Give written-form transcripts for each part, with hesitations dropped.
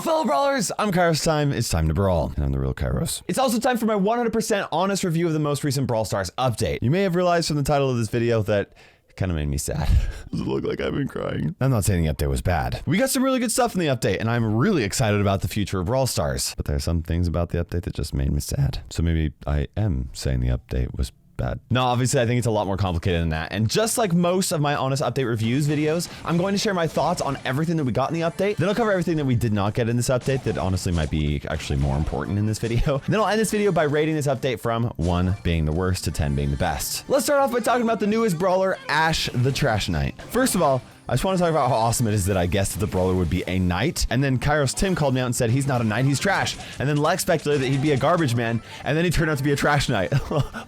fellow brawlers, I'm KairosTime. It's time to brawl, and I'm the real Kairos. It's also time for my 100% honest review of the most recent Brawl Stars update. You may have realized from the title of this video that it kind of made me sad. Does it look like I've been crying? I'm not saying the update was bad. We got some really good stuff in the update, and I'm really excited about the future of Brawl Stars. But there are some things about the update that just made me sad. So maybe I am saying the update was bad. No, obviously I think it's a lot more complicated than that. And just like most of my honest update reviews videos, I'm going to share my thoughts on everything that we got in the update. Then I'll cover everything that we did not get in this update that honestly might be actually more important in this video. Then I'll end this video by rating this update from 1 being the worst to 10 being the best. Let's start off by talking about the newest brawler, Ash the Trash Knight. First of all, I just want to talk about how awesome it is that I guessed that the brawler would be a knight, and then KairosTime called me out and said he's not a knight, he's trash. And then Lex speculated that he'd be a garbage man, and then he turned out to be a trash knight.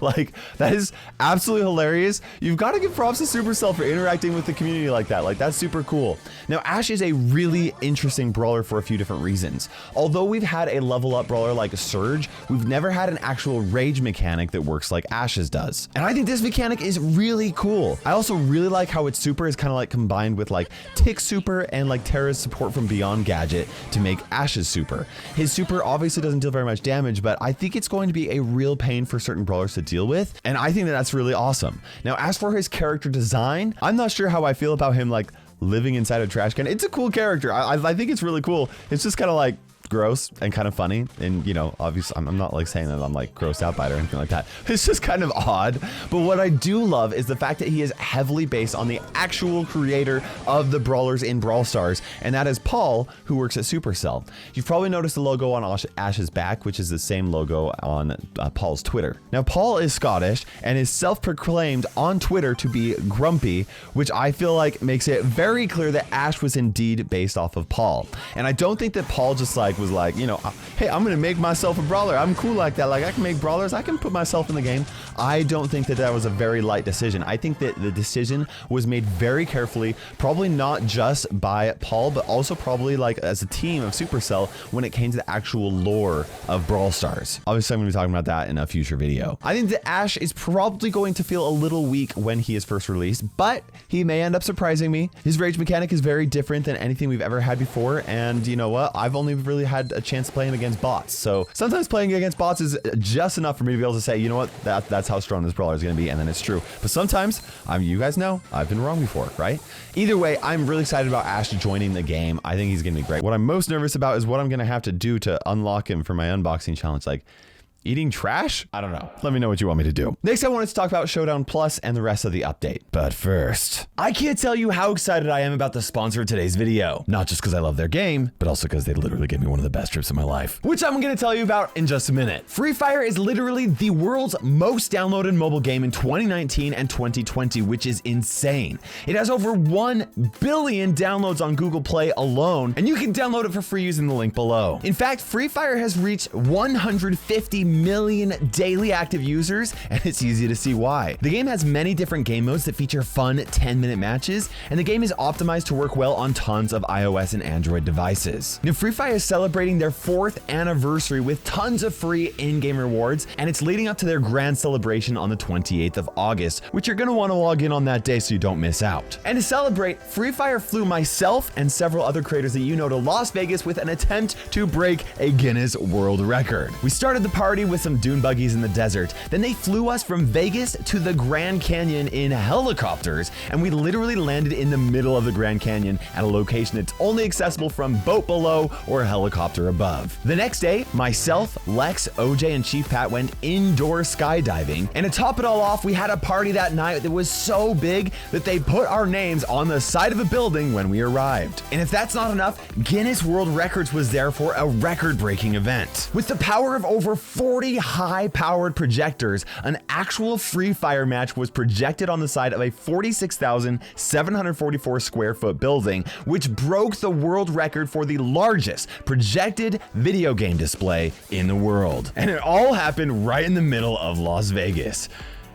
Like, that is absolutely hilarious. You've got to give props to Supercell for interacting with the community like that. Like, that's super cool. Now, Ash is a really interesting brawler for a few different reasons. Although we've had a level up brawler like Surge, we've never had an actual rage mechanic that works like Ash's does. And I think this mechanic is really cool. I also really like how its super is kind of like combined with like Tick's super and like Terra's support from Beyond Gadget to make Ash's super. His super obviously doesn't deal very much damage, but I think it's going to be a real pain for certain brawlers to deal with, and I think that that's really awesome. Now, as for his character design, I'm not sure how I feel about him like living inside a trash can. It's a cool character. I think it's really cool. It's just kind of like gross and kind of funny, and you know, obviously I'm not like saying that I'm like grossed out by it or anything like that. It's just kind of odd. But what I do love is the fact that he is heavily based on the actual creator of the brawlers in Brawl Stars, and that is Paul, who works at Supercell. You've probably noticed the logo on Ash's back, which is the same logo on Paul's Twitter. Now, Paul is Scottish and is self-proclaimed on Twitter to be grumpy, which I feel like makes it very clear that Ash was indeed based off of Paul. And I don't think that Paul just like was like, you know, hey, I'm gonna make myself a brawler. I'm cool like that. Like, I can make brawlers. I can put myself in the game. I don't think that that was a very light decision. I think that the decision was made very carefully, probably not just by Paul, but also probably like as a team of Supercell when it came to the actual lore of Brawl Stars. Obviously, I'm gonna be talking about that in a future video. I think that Ash is probably going to feel a little weak when he is first released, but he may end up surprising me. His rage mechanic is very different than anything we've ever had before, and you know what? I've only really had a chance playing against bots. So sometimes playing against bots is just enough for me to be able to say, you know what, that's how strong this brawler is going to be, and then it's true. But sometimes, you guys know, I've been wrong before, right? Either way, I'm really excited about Ash joining the game. I think he's going to be great. What I'm most nervous about is what I'm going to have to do to unlock him for my unboxing challenge. Like, eating trash? I don't know. Let me know what you want me to do. Next, I wanted to talk about Showdown Plus and the rest of the update. But first, I can't tell you how excited I am about the sponsor of today's video. Not just because I love their game, but also because they literally gave me one of the best trips of my life, which I'm going to tell you about in just a minute. Free Fire is literally the world's most downloaded mobile game in 2019 and 2020, which is insane. It has over 1 billion downloads on Google Play alone, and you can download it for free using the link below. In fact, Free Fire has reached 150 million daily active users, and it's easy to see why. The game has many different game modes that feature fun 10-minute matches, and the game is optimized to work well on tons of iOS and Android devices. Now, Free Fire is celebrating their 4th anniversary with tons of free in-game rewards, and it's leading up to their grand celebration on the 28th of August, which you're gonna wanna log in on that day so you don't miss out. And to celebrate, Free Fire flew myself and several other creators that you know to Las Vegas with an attempt to break a Guinness World Record. We started the party with some dune buggies in the desert. Then they flew us from Vegas to the Grand Canyon in helicopters, and we literally landed in the middle of the Grand Canyon at a location that's only accessible from boat below or helicopter above. The next day, myself, Lex, OJ, and Chief Pat went indoor skydiving, and to top it all off, we had a party that night that was so big that they put our names on the side of a building when we arrived. And if that's not enough, Guinness World Records was there for a record-breaking event. With the power of over 40 high-powered projectors, an actual Free Fire match was projected on the side of a 46,744 square foot building, which broke the world record for the largest projected video game display in the world. And it all happened right in the middle of Las Vegas.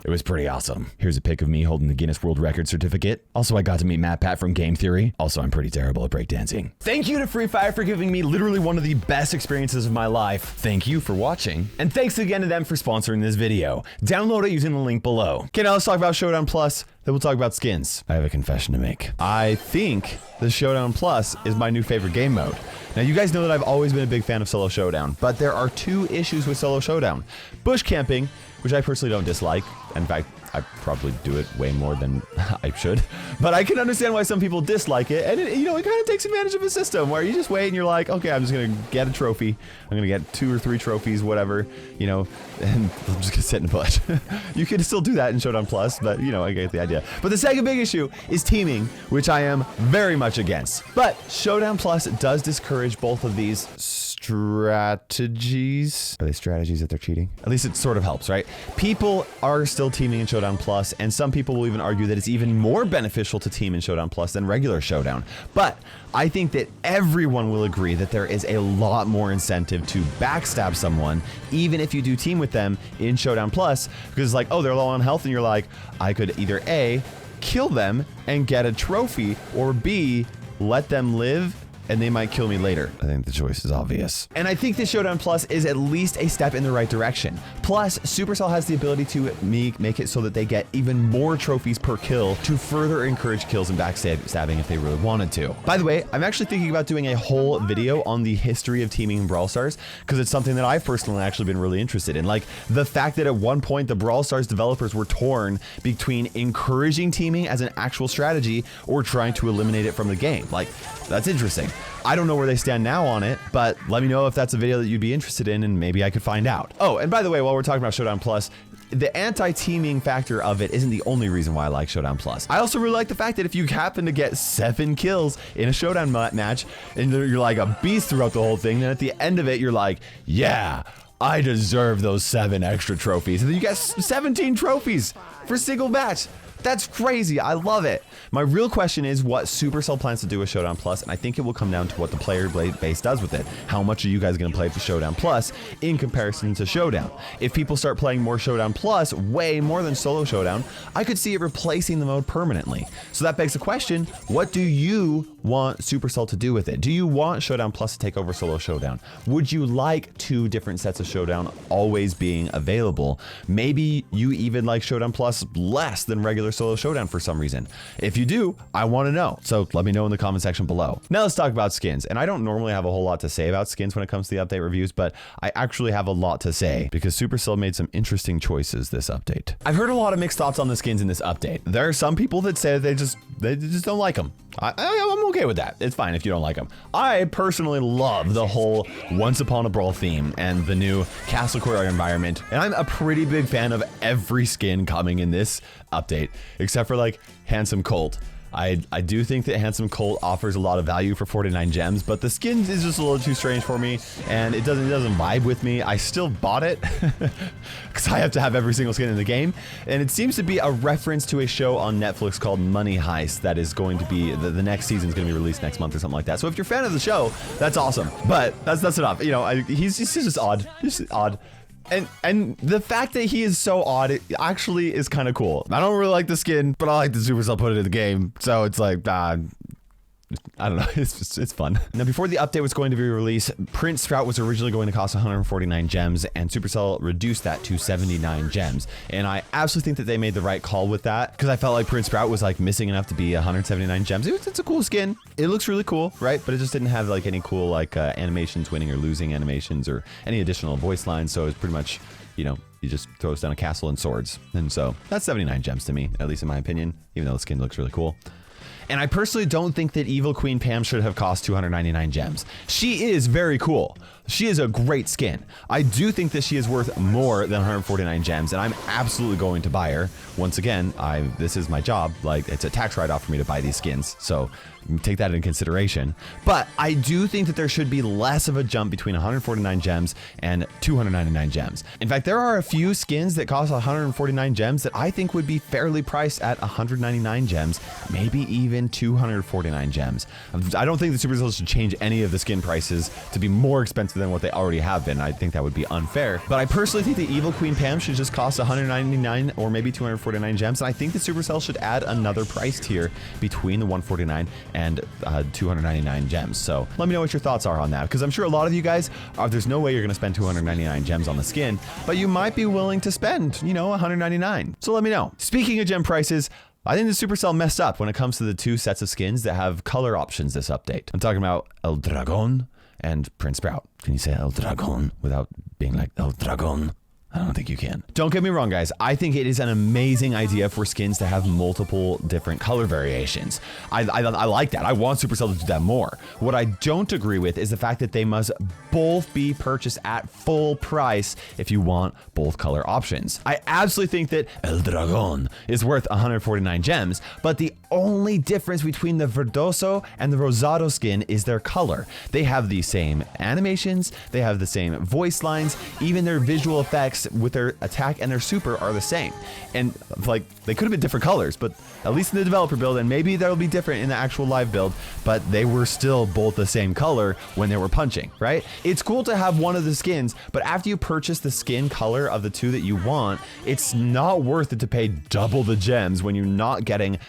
It was pretty awesome. Here's a pic of me holding the Guinness World Record certificate. Also, I got to meet Matt Pat from Game Theory. Also, I'm pretty terrible at breakdancing. Thank you to Free Fire for giving me literally one of the best experiences of my life. Thank you for watching. And thanks again to them for sponsoring this video. Download it using the link below. Okay, now let's talk about Showdown Plus Then we'll talk about skins. I have a confession to make. I think the Showdown Plus is my new favorite game mode. Now, you guys know that I've always been a big fan of Solo Showdown, but there are two issues with Solo Showdown. Bush camping, which I personally don't dislike. In fact, I probably do it way more than I should, but I can understand why some people dislike it. And it, you know, it kind of takes advantage of a system where you just wait and you're like, okay, I'm just gonna get a trophy. I'm gonna get 2 or 3 trophies, whatever, you know, and I'm just gonna sit in the bush. You can still do that in Showdown Plus, but you know, I get the idea. But the second big issue is teaming, which I am very much against. But Showdown Plus does discourage both of these strategies. Are they strategies that they're cheating? At least it sort of helps, right? People are still teaming in Showdown Plus, and some people will even argue that it's even more beneficial to team in Showdown Plus than regular Showdown. But I think that everyone will agree that there is a lot more incentive to backstab someone, even if you do team with them in Showdown Plus, because it's like, oh, they're low on health, and you're like, I could either A, kill them and get a trophy, or B, let them live and they might kill me later. I think the choice is obvious. And I think this Showdown Plus is at least a step in the right direction. Plus, Supercell has the ability to make it so that they get even more trophies per kill to further encourage kills and backstabbing if they really wanted to. By the way, I'm actually thinking about doing a whole video on the history of teaming in Brawl Stars, because it's something that I've personally actually been really interested in. Like the fact that at one point the Brawl Stars developers were torn between encouraging teaming as an actual strategy or trying to eliminate it from the game. Like, that's interesting. I don't know where they stand now on it, but let me know if that's a video that you'd be interested in and maybe I could find out. Oh, and by the way, while we're talking about Showdown Plus, the anti-teaming factor of it isn't the only reason why I like Showdown Plus. I also really like the fact that if you happen to get 7 kills in a Showdown match and you're like a beast throughout the whole thing, then at the end of it, you're like, yeah, I deserve those 7 extra trophies. And then you get 17 trophies for a single match. That's crazy. I love it. My real question is what Supercell plans to do with Showdown Plus, and I think it will come down to what the player base does with it. How much are you guys going to play for Showdown Plus in comparison to Showdown? If people start playing more Showdown Plus, way more than Solo Showdown, I could see it replacing the mode permanently. So that begs the question, what do you want Supercell to do with it? Do you want Showdown Plus to take over Solo Showdown? Would you like 2 different sets of Showdown always being available? Maybe you even like Showdown Plus less than regular Solo Showdown for some reason. If you do, I want to know. So let me know in the comment section below. Now let's talk about skins. And I don't normally have a whole lot to say about skins when it comes to the update reviews, but I actually have a lot to say because Supercell made some interesting choices this update. I've heard a lot of mixed thoughts on the skins in this update. There are some people that say they just don't like them. I'm okay with that. It's fine if you don't like them. I personally love the whole Once Upon a Brawl theme and the new Castle Courtyard environment. And I'm a pretty big fan of every skin coming in this update, except for like Handsome Colt. I do think that Handsome Colt offers a lot of value for 49 gems, but the skin is just a little too strange for me, and it doesn't vibe with me. I still bought it because I have to have every single skin in the game, and it seems to be a reference to a show on Netflix called Money Heist that is going to be the next season is going to be released next month or something like that. So if you're a fan of the show, that's awesome. But that's enough. You know, he's just odd. He's just odd. And the fact that he is so odd, it actually is kind of cool. I don't really like the skin, but I like the Supercell put it in the game. So it's like, I don't know, it's fun. Now, before the update was going to be released, Prince Sprout was originally going to cost 149 gems, and Supercell reduced that to 79 gems. And I absolutely think that they made the right call with that, because I felt like Prince Sprout was like missing enough to be 179 gems. It's a cool skin. It looks really cool, right? But it just didn't have like any cool like animations, winning or losing animations, or any additional voice lines. So it's pretty much, you know, he just throws down a castle and swords. And so that's 79 gems to me, at least in my opinion, even though the skin looks really cool. And I personally don't think that Evil Queen Pam should have cost 299 gems. She is very cool. She is a great skin. I do think that she is worth more than 149 gems, and I'm absolutely going to buy her. Once again, this is my job. Like, it's a tax write-off for me to buy these skins, so take that into consideration. But I do think that there should be less of a jump between 149 gems and 299 gems. In fact, there are a few skins that cost 149 gems that I think would be fairly priced at 199 gems, maybe even 249 gems. I don't think the Supercell should change any of the skin prices to be more expensive than what they already have been. I think that would be unfair. But I personally think the Evil Queen Pam should just cost 199 or maybe 249 gems. And I think the Supercell should add another price tier between the 149 and 299 gems. So let me know what your thoughts are on that, because I'm sure a lot of you guys there's no way you're going to spend 299 gems on the skin, but you might be willing to spend, you know, 199. So let me know. Speaking of gem prices, I think the Supercell messed up when it comes to the 2 sets of skins that have color options this update. I'm talking about El Dragon and Prince Sprout. Can you say El Dragon without being like El Dragon? I don't think you can. Don't get me wrong, guys. I think it is an amazing idea for skins to have multiple different color variations. I like that. I want Supercell to do that more. What I don't agree with is the fact that they must both be purchased at full price if you want both color options. I absolutely think that El Dragon is worth 149 gems, but the only difference between the Verdoso and the Rosado skin is their color. They have the same animations, they have the same voice lines, even their visual effects with their attack and their super are the same. And like, they could have been different colors, but at least in the developer build, and maybe that'll be different in the actual live build, but they were still both the same color when they were punching, right? It's cool to have one of the skins, but after you purchase the skin color of the 2 that you want, it's not worth it to pay double the gems when you're not getting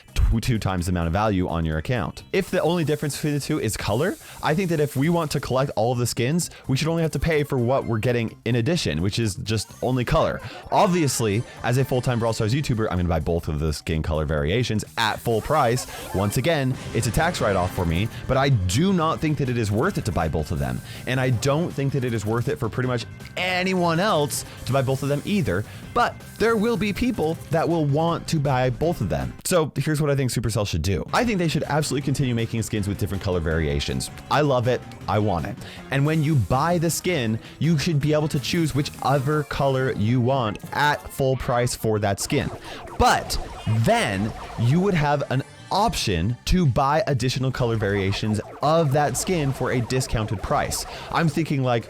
2 times the amount of value on your account. If the only difference between the 2 is color, I think that if we want to collect all of the skins, we should only have to pay for what we're getting in addition, which is just only color. Obviously, as a full-time Brawl Stars YouTuber, I'm gonna buy both of the skin color variations at full price. Once again, it's a tax write-off for me, but I do not think that it is worth it to buy both of them. And I don't think that it is worth it for pretty much anyone else to buy both of them either, but there will be people that will want to buy both of them. So here's what I think Supercell should do. I think they should absolutely continue making skins with different color variations. I love it, I want it. And when you buy the skin, you should be able to choose which other color you want at full price for that skin. But then you would have an option to buy additional color variations of that skin for a discounted price. I'm thinking like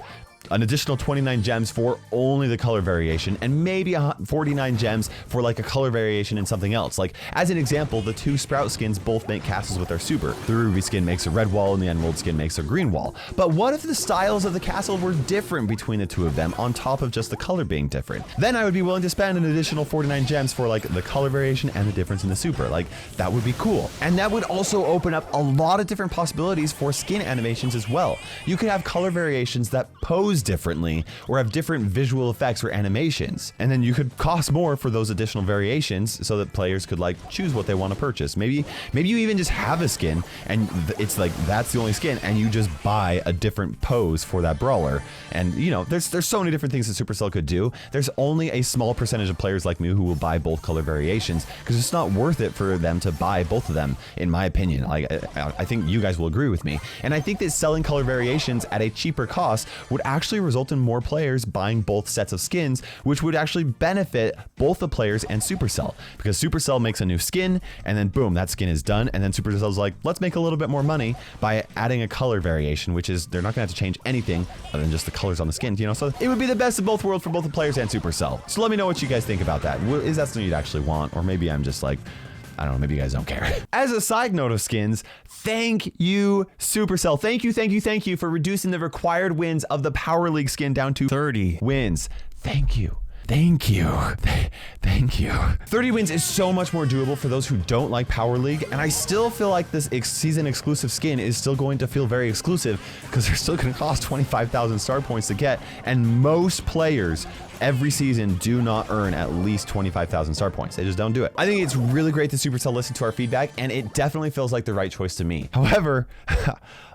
an additional 29 gems for only the color variation, and maybe 49 gems for like a color variation in something else. Like as an example, the 2 Sprout skins both make castles with their super. The Ruby skin makes a red wall and the Emerald skin makes a green wall. But what if the styles of the castle were different between the 2 of them on top of just the color being different? Then I would be willing to spend an additional 49 gems for like the color variation and the difference in the super. Like that would be cool. And that would also open up a lot of different possibilities for skin animations as well. You could have color variations that pose differently or have different visual effects or animations, and then you could cost more for those additional variations so that players could like choose what they want to purchase. Maybe you even just have a skin and it's like that's the only skin and you just buy a different pose for that brawler. And you know, there's so many different things that Supercell could do. There's only a small percentage of players like me who will buy both color variations because it's not worth it for them to buy both of them, in my opinion. Like I think you guys will agree with me, and I think that selling color variations at a cheaper cost would actually result in more players buying both sets of skins, which would actually benefit both the players and Supercell, because Supercell makes a new skin and then boom, that skin is done, and then Supercell's like, let's make a little bit more money by adding a color variation, which is they're not gonna have to change anything other than just the colors on the skin, you know? So it would be the best of both worlds for both the players and Supercell. So let me know what you guys think about that. Is that something you'd actually want? Or maybe I'm just like, I don't know, maybe you guys don't care. As a side note of skins, thank you, Supercell. Thank you for reducing the required wins of the Power League skin down to 30 wins. Thank you. Thank you. Thank you. 30 wins is so much more doable for those who don't like Power League, and I still feel like this season exclusive skin is still going to feel very exclusive because they're still going to cost 25,000 star points to get, and most players every season do not earn at least 25,000 star points. They just don't do it. I think it's really great that Supercell listened to our feedback, and it definitely feels like the right choice to me. However,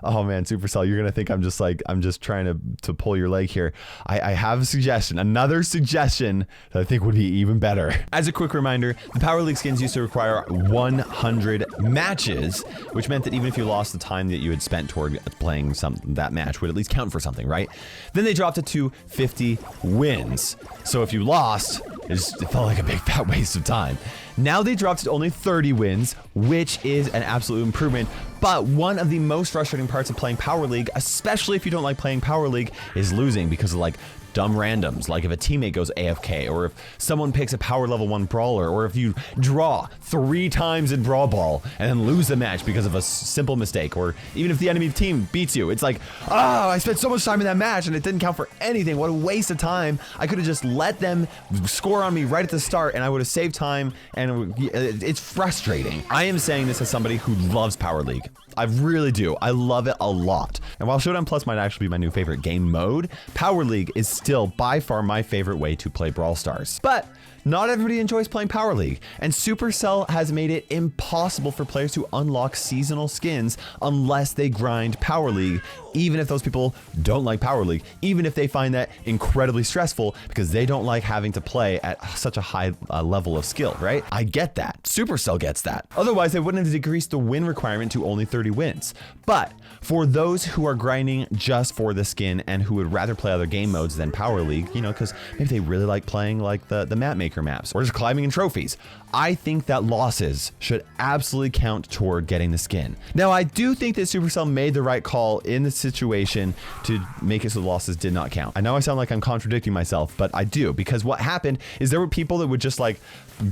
oh man, Supercell, you're gonna think I'm just trying to pull your leg here. I have a suggestion, another suggestion that I think would be even better. As a quick reminder, the Power League skins used to require 100 matches, which meant that even if you lost the time that you had spent toward playing that match would at least count for something, right? Then they dropped it to 50 wins. So if you lost, it felt like a big fat waste of time. Now they dropped it to only 30 wins, which is an absolute improvement. But one of the most frustrating parts of playing Power League, especially if you don't like playing Power League, is losing because of like dumb randoms, like if a teammate goes AFK, or if someone picks a power level 1 brawler, or if you draw 3 times in Brawl Ball and then lose the match because of a simple mistake, or even if the enemy team beats you, it's like, oh, I spent so much time in that match and it didn't count for anything. What a waste of time. I could have just let them score on me right at the start and I would have saved time, and it's frustrating. I am saying this as somebody who loves Power League. I really do. I love it a lot. And while Showdown Plus might actually be my new favorite game mode, Power League is still by far my favorite way to play Brawl Stars. But not everybody enjoys playing Power League, and Supercell has made it impossible for players to unlock seasonal skins unless they grind Power League, even if those people don't like Power League, even if they find that incredibly stressful because they don't like having to play at such a high level of skill, right? I get that. Supercell gets that. Otherwise, they wouldn't have decreased the win requirement to only 30 wins. But for those who are grinding just for the skin and who would rather play other game modes than Power League, you know, because maybe they really like playing like the map maker maps or just climbing in trophies, I think that losses should absolutely count toward getting the skin. Now, I do think that Supercell made the right call in the situation to make it so the losses did not count. I know I sound like I'm contradicting myself, but I do, because what happened is there were people that would just like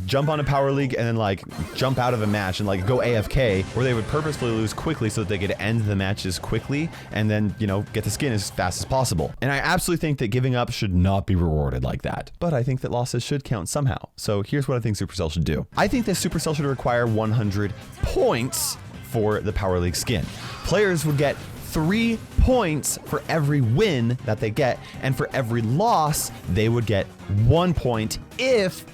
jump on a Power League and then like jump out of a match and like go AFK, where they would purposefully lose quickly so that they could end the matches quickly and then, you know, get the skin as fast as possible. And I absolutely think that giving up should not be rewarded like that. But I think that losses should count somehow. So here's what I think Supercell should do. I think that Supercell should require 100 points for the Power League skin. Players would get 3 points for every win that they get, and for every loss, they would get 1 point if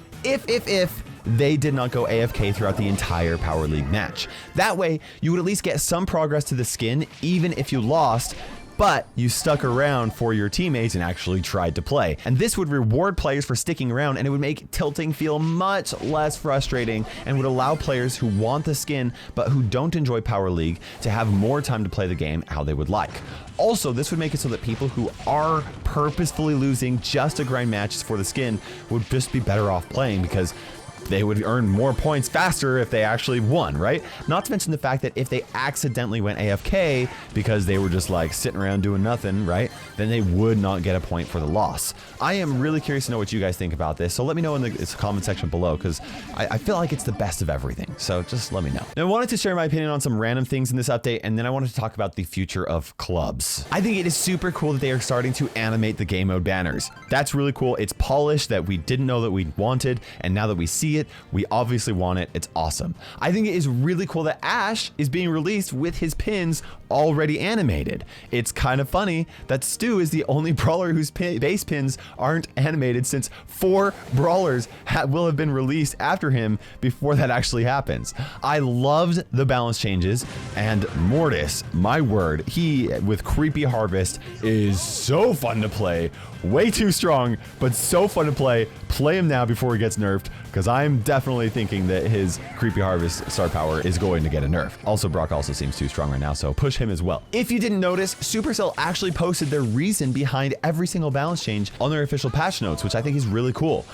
they did not go AFK throughout the entire Power League match. That way, you would at least get some progress to the skin, even if you lost, but you stuck around for your teammates and actually tried to play. And this would reward players for sticking around, and it would make tilting feel much less frustrating and would allow players who want the skin but who don't enjoy Power League to have more time to play the game how they would like. Also, this would make it so that people who are purposefully losing just to grind matches for the skin would just be better off playing, because they would earn more points faster if they actually won, right? Not to mention the fact that if they accidentally went AFK because they were just like sitting around doing nothing, right? Then they would not get a point for the loss. I am really curious to know what you guys think about this. So let me know in the comment section below, because I feel like it's the best of everything. So just let me know. Now, I wanted to share my opinion on some random things in this update, and then I wanted to talk about the future of clubs. I think it is super cool that they are starting to animate the game mode banners. That's really cool. It's polished that we didn't know that we wanted, and now that we see it, we obviously want it. It's awesome. I think it is really cool that Ash is being released with his pins already animated. It's kind of funny that Stu is the only brawler whose base pins aren't animated, since 4 brawlers will have been released after him before that actually happens. I loved the balance changes, and Mortis, my word, he with Creepy Harvest is so fun to play. Way too strong, but so fun to play. Play him now before he gets nerfed, because I'm definitely thinking that his Creepy Harvest star power is going to get a nerf. Also, Brock also seems too strong right now, so push him as well. If you didn't notice, Supercell actually posted their reason behind every single balance change on their official patch notes, which I think is really cool.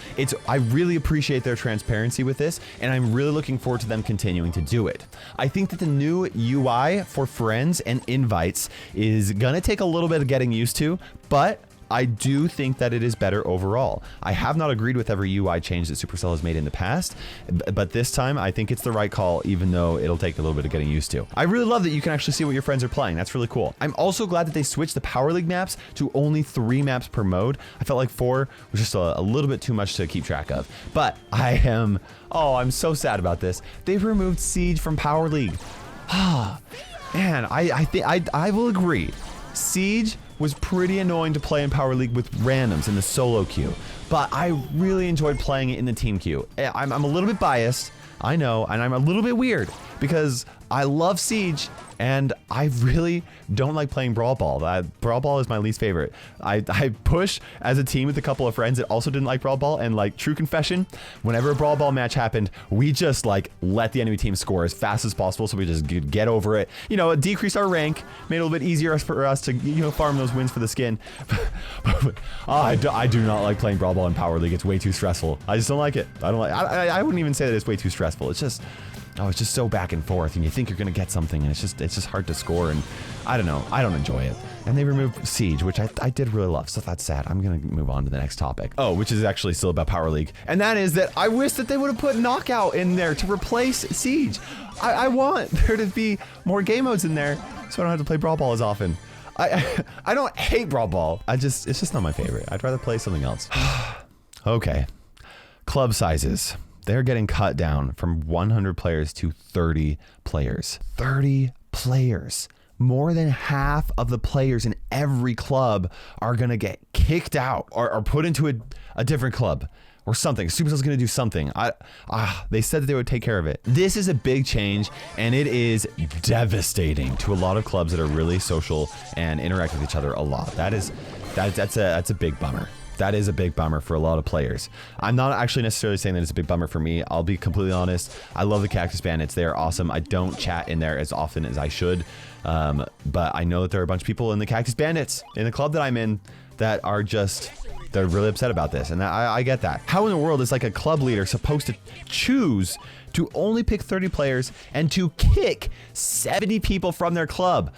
I really appreciate their transparency with this, and I'm really looking forward to them continuing to do it. I think that the new UI for friends and invites is gonna take a little bit of getting used to, but I do think that it is better overall. I have not agreed with every UI change that Supercell has made in the past, but this time I think it's the right call, even though it'll take a little bit of getting used to. I really love that you can actually see what your friends are playing. That's really cool. I'm also glad that they switched the Power League maps to only 3 maps per mode. I felt like 4 was just a little bit too much to keep track of, but I'm so sad about this. They've removed Siege from Power League. Man, I think I will agree. Siege was pretty annoying to play in Power League with randoms in the solo queue, but I really enjoyed playing it in the team queue. I'm a little bit biased, I know, and I'm a little bit weird because I love Siege and I really don't like playing Brawl Ball. Brawl Ball is my least favorite. I push as a team with a couple of friends that also didn't like Brawl Ball, and like, true confession, whenever a Brawl Ball match happened, we just like let the enemy team score as fast as possible, so we just get over it. You know, it decreased our rank, made it a little bit easier for us to, you know, farm those wins for the skin. I do not like playing Brawl Ball in Power League. It's way too stressful. I just don't like it. I wouldn't even say that it's way too stressful. It's just, it's just so back and forth, and you think you're gonna get something, and it's just hard to score, and I don't know, I don't enjoy it. And they removed Siege, which I did really love, so that's sad. I'm gonna move on to the next topic. Oh, which is actually still about Power League, and that is that I wish that they would have put Knockout in there to replace Siege. I want there to be more game modes in there, so I don't have to play Brawl Ball as often. I don't hate Brawl Ball. it's just not my favorite. I'd rather play something else. Okay, club sizes. They're getting cut down from 100 players to 30 players. 30 players. more than half of the players in every club are gonna get kicked out or put into a different club or something. Supercell's gonna do something. They said that they would take care of it. This is a big change, and it is devastating to a lot of clubs that are really social and interact with each other a lot. That's a big bummer. That is a big bummer for a lot of players. I'm not actually necessarily saying that it's a big bummer for me. I'll be completely honest. I love the Cactus Bandits. They are awesome. I don't chat in there as often as I should, but I know that there are a bunch of people in the Cactus Bandits, in the club that I'm in, that are just, they're really upset about this, and I get that. How in the world is like a club leader supposed to choose to only pick 30 players and to kick 70 people from their club?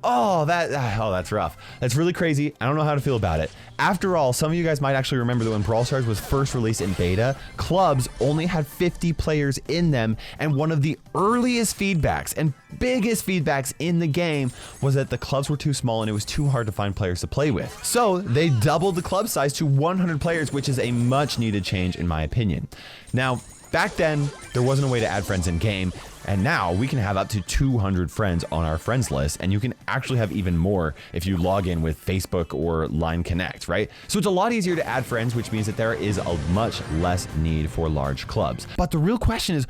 Oh, that's rough. That's really crazy. I don't know how to feel about it. After all, some of you guys might actually remember that when Brawl Stars was first released in beta, clubs only had 50 players in them, and one of the earliest feedbacks and biggest feedbacks in the game was that the clubs were too small and it was too hard to find players to play with. So they doubled the club size to 100 players, which is a much needed change in my opinion. Now, back then, there wasn't a way to add friends in game, and now we can have up to 200 friends on our friends list, and you can actually have even more if you log in with Facebook or Line Connect, right? So it's a lot easier to add friends, which means that there is a much less need for large clubs. But the real question is,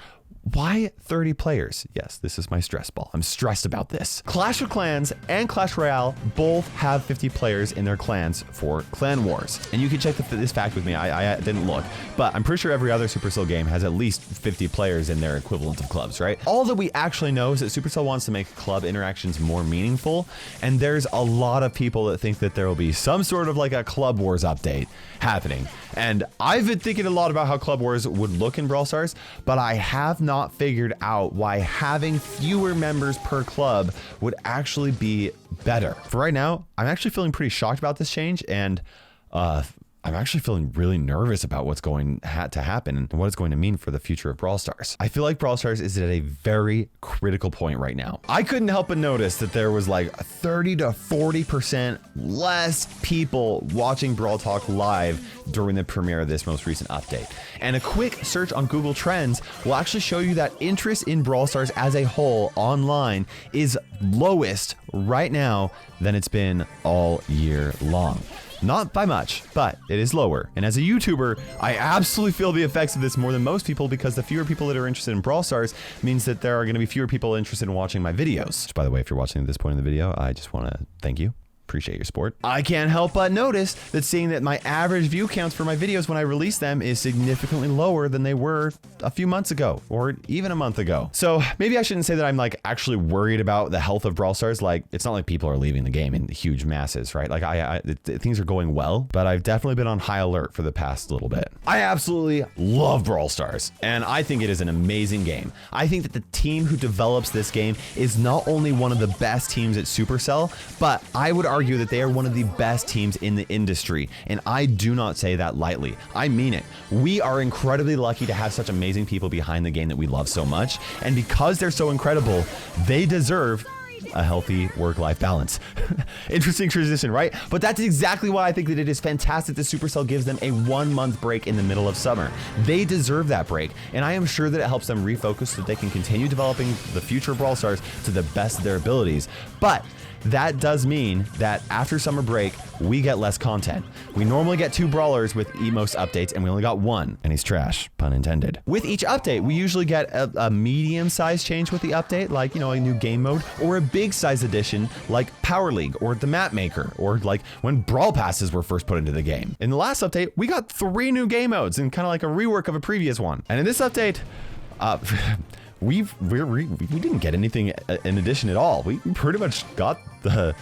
why 30 players? Yes, this is my stress ball. I'm stressed about this. Clash of Clans and Clash Royale both have 50 players in their clans for Clan Wars. And you can check this fact with me. I didn't look, but I'm pretty sure every other Supercell game has at least 50 players in their equivalent of clubs, right? All that we actually know is that Supercell wants to make club interactions more meaningful. And there's a lot of people that think that there will be some sort of like a Club Wars update happening. And I've been thinking a lot about how Club Wars would look in Brawl Stars, but I have not figured out why having fewer members per club would actually be better. For right now, I'm actually feeling pretty shocked about this change, and I'm actually feeling really nervous about what's going to happen and what it's going to mean for the future of Brawl Stars. I feel like Brawl Stars is at a very critical point right now. I couldn't help but notice that there was like 30 to 40% less people watching Brawl Talk live during the premiere of this most recent update. And a quick search on Google Trends will actually show you that interest in Brawl Stars as a whole online is lowest right now than it's been all year long. Not by much, but it is lower. And as a YouTuber, I absolutely feel the effects of this more than most people, because the fewer people that are interested in Brawl Stars means that there are going to be fewer people interested in watching my videos. Which, by the way, if you're watching at this point in the video, I just want to thank you. Appreciate your support. I can't help but notice that seeing that my average view counts for my videos when I release them is significantly lower than they were a few months ago or even a month ago. So maybe I shouldn't say that I'm like actually worried about the health of Brawl Stars. Like, it's not like people are leaving the game in huge masses, right? Like things are going well, but I've definitely been on high alert for the past little bit. I absolutely love Brawl Stars, and I think it is an amazing game. I think that the team who develops this game is not only one of the best teams at Supercell, but I would argue that they are one of the best teams in the industry, and I do not say that lightly. I mean it. We are incredibly lucky to have such amazing people behind the game that we love so much, and because they're so incredible, they deserve a healthy work-life balance. Interesting transition, right? But that's exactly why I think that it is fantastic that Supercell gives them a 1-month break in the middle of summer. They deserve that break, and I am sure that it helps them refocus so that they can continue developing the future Brawl Stars to the best of their abilities. But that does mean that after summer break, we get less content. We normally get 2 brawlers with most updates, and we only got 1, and he's trash, pun intended. With each update, we usually get a medium-sized change with the update, like, you know, a new game mode, or a big-size addition like Power League or the Map Maker, or like when Brawl Passes were first put into the game. In the last update, we got 3 new game modes and kind of like a rework of a previous one. And in this update, we didn't get anything in addition at all. We pretty much got the,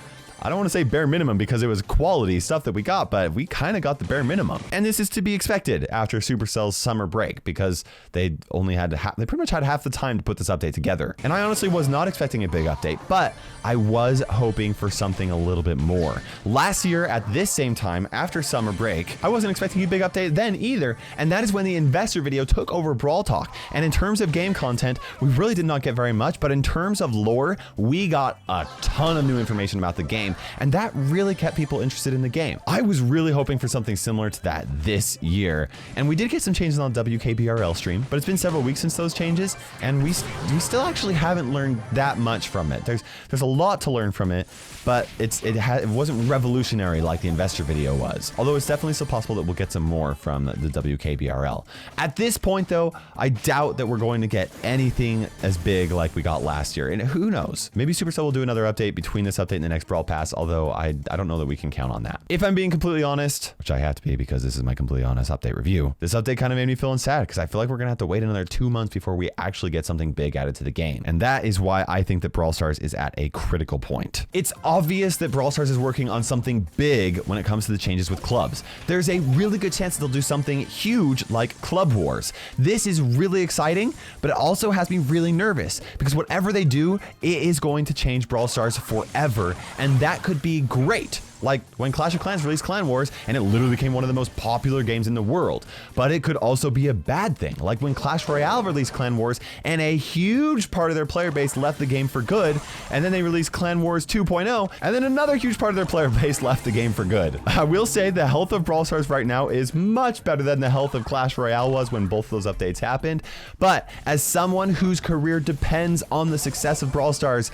I don't want to say bare minimum because it was quality stuff that we got, but we kind of got the bare minimum. And this is to be expected after Supercell's summer break, because they only had they pretty much had half the time to put this update together. And I honestly was not expecting a big update, but I was hoping for something a little bit more. Last year at this same time, after summer break, I wasn't expecting a big update then either. And that is when the investor video took over Brawl Talk. And in terms of game content, we really did not get very much, but in terms of lore, we got a ton of new information about the game. game, and that really kept people interested in the game. I was really hoping for something similar to that this year, and we did get some changes on the WKBRL stream, but it's been several weeks since those changes, and we still actually haven't learned that much from it. There's a lot to learn from it, but it wasn't revolutionary like the investor video was, although it's definitely still possible that we'll get some more from the WKBRL. At this point though, I doubt that we're going to get anything as big like we got last year, and who knows, maybe Supercell will do another update between this update and the next Brawl Pass, although I don't know that we can count on that. If I'm being completely honest, which I have to be because this is my completely honest update review, this update kind of made me feeling sad because I feel like we're gonna have to wait another 2 months before we actually get something big added to the game, and that is why I think that Brawl Stars is at a critical point. It's obvious that Brawl Stars is working on something big when it comes to the changes with clubs. There's a really good chance that they'll do something huge like Club Wars. This is really exciting, but it also has me really nervous because whatever they do, it is going to change Brawl Stars forever, and that could be great. Like when Clash of Clans released Clan Wars and it literally became one of the most popular games in the world. But it could also be a bad thing, like when Clash Royale released Clan Wars and a huge part of their player base left the game for good, and then they released Clan Wars 2.0, and then another huge part of their player base left the game for good. I will say the health of Brawl Stars right now is much better than the health of Clash Royale was when both of those updates happened, but as someone whose career depends on the success of Brawl Stars,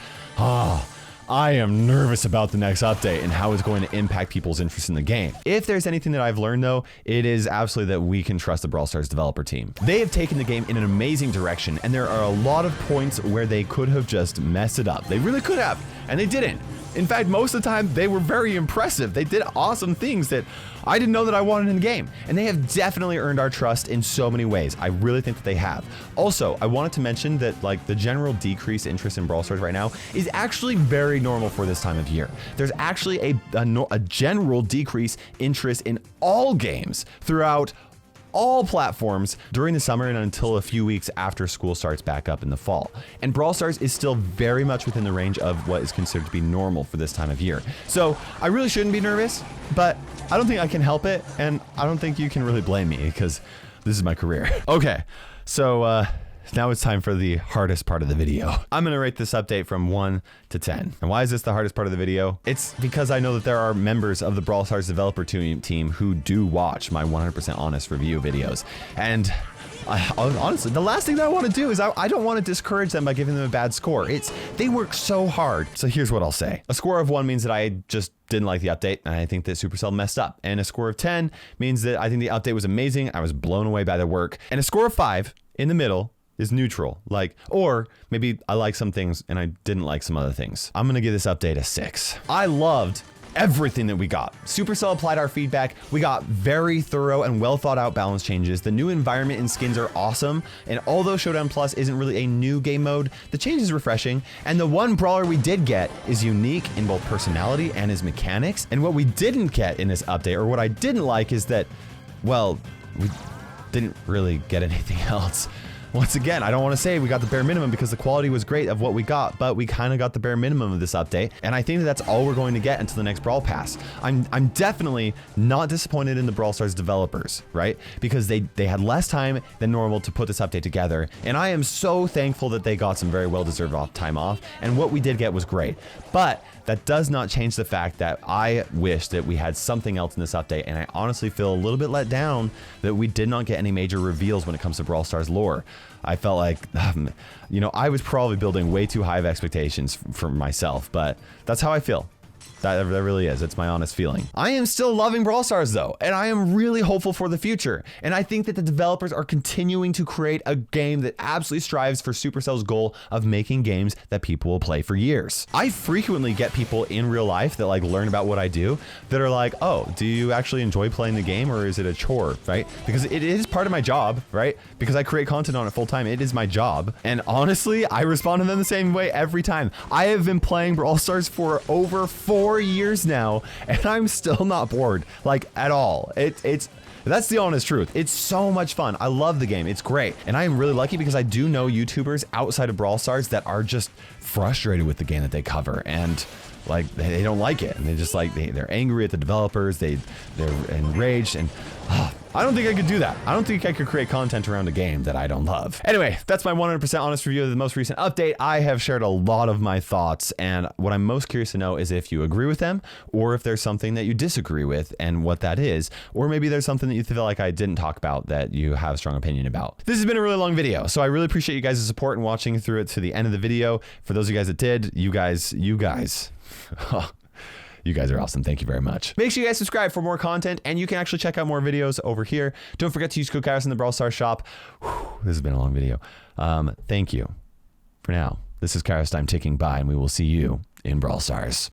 I am nervous about the next update and how it's going to impact people's interest in the game. If there's anything that I've learned though, it is absolutely that we can trust the Brawl Stars developer team. They have taken the game in an amazing direction, and there are a lot of points where they could have just messed it up. They really could have, and they didn't. In fact, most of the time, they were very impressive. They did awesome things that I didn't know that I wanted in the game. And they have definitely earned our trust in so many ways. I really think that they have. Also, I wanted to mention that like the general decreased interest in Brawl Stars right now is actually very normal for this time of year. There's actually a general decrease interest in all games throughout all platforms during the summer and until a few weeks after school starts back up in the fall. And Brawl Stars is still very much within the range of what is considered to be normal for this time of year. So I really shouldn't be nervous, but I don't think I can help it, and I don't think you can really blame me because this is my career. Okay, so now it's time for the hardest part of the video. I'm gonna rate this update from 1 to 10. And why is this the hardest part of the video? It's because I know that there are members of the Brawl Stars developer team who do watch my 100% honest review videos. And honestly, the last thing that I want to do is I don't want to discourage them by giving them a bad score. They work so hard. So here's what I'll say. A score of 1 means that I just didn't like the update, and I think that Supercell messed up. And a score of 10 means that I think the update was amazing. I was blown away by the work. And a score of 5 in the middle is neutral, or maybe I like some things and I didn't like some other things. I'm gonna give this update a 6. I loved everything that we got. Supercell applied our feedback. We got very thorough and well thought out balance changes. The new environment and skins are awesome. And although Showdown Plus isn't really a new game mode, the change is refreshing. And the one brawler we did get is unique in both personality and his mechanics. And what we didn't get in this update, or what I didn't like, is that, well, we didn't really get anything else. Once again, I don't want to say we got the bare minimum because the quality was great of what we got, but we kind of got the bare minimum of this update. And I think that that's all we're going to get until the next Brawl Pass. I'm definitely not disappointed in the Brawl Stars developers, right? Because they had less time than normal to put this update together. And I am so thankful that they got some very well-deserved time off. And what we did get was great. But that does not change the fact that I wish that we had something else in this update. And I honestly feel a little bit let down that we did not get any major reveals when it comes to Brawl Stars lore. I felt like, I was probably building way too high of expectations for myself, but that's how I feel. That really is. It's my honest feeling. I am still loving Brawl Stars though, and I am really hopeful for the future. And I think that the developers are continuing to create a game that absolutely strives for Supercell's goal of making games that people will play for years. I frequently get people in real life that learn about what I do that are like, oh, do you actually enjoy playing the game, or is it a chore, right? Because it is part of my job, right? Because I create content on it full time. It is my job. And honestly, I respond to them the same way every time. I have been playing Brawl Stars for over 4 years now, and I'm still not bored, at all. That's the honest truth. It's so much fun. I love the game. It's great. And I am really lucky because I do know YouTubers outside of Brawl Stars that are just frustrated with the game that they cover, and they don't like it, and they just they're angry at the developers. They're enraged, and I don't think I could do that. I don't think I could create content around a game that I don't love. Anyway, that's my 100% honest review of the most recent update. I have shared a lot of my thoughts, and what I'm most curious to know is if you agree with them, or if there's something that you disagree with and what that is, or maybe there's something that you feel like I didn't talk about that you have a strong opinion about. This has been a really long video, so I really appreciate you guys' support and watching through it to the end of the video. For those of you guys that did, you guys, you guys are awesome. Thank you very much. Make sure you guys subscribe for more content, and you can actually check out more videos over here. Don't forget to use code Kairos in the Brawl Stars shop. Whew, this has been a long video. Thank you. For now, this is KairosTime ticking by, and we will see you in Brawl Stars.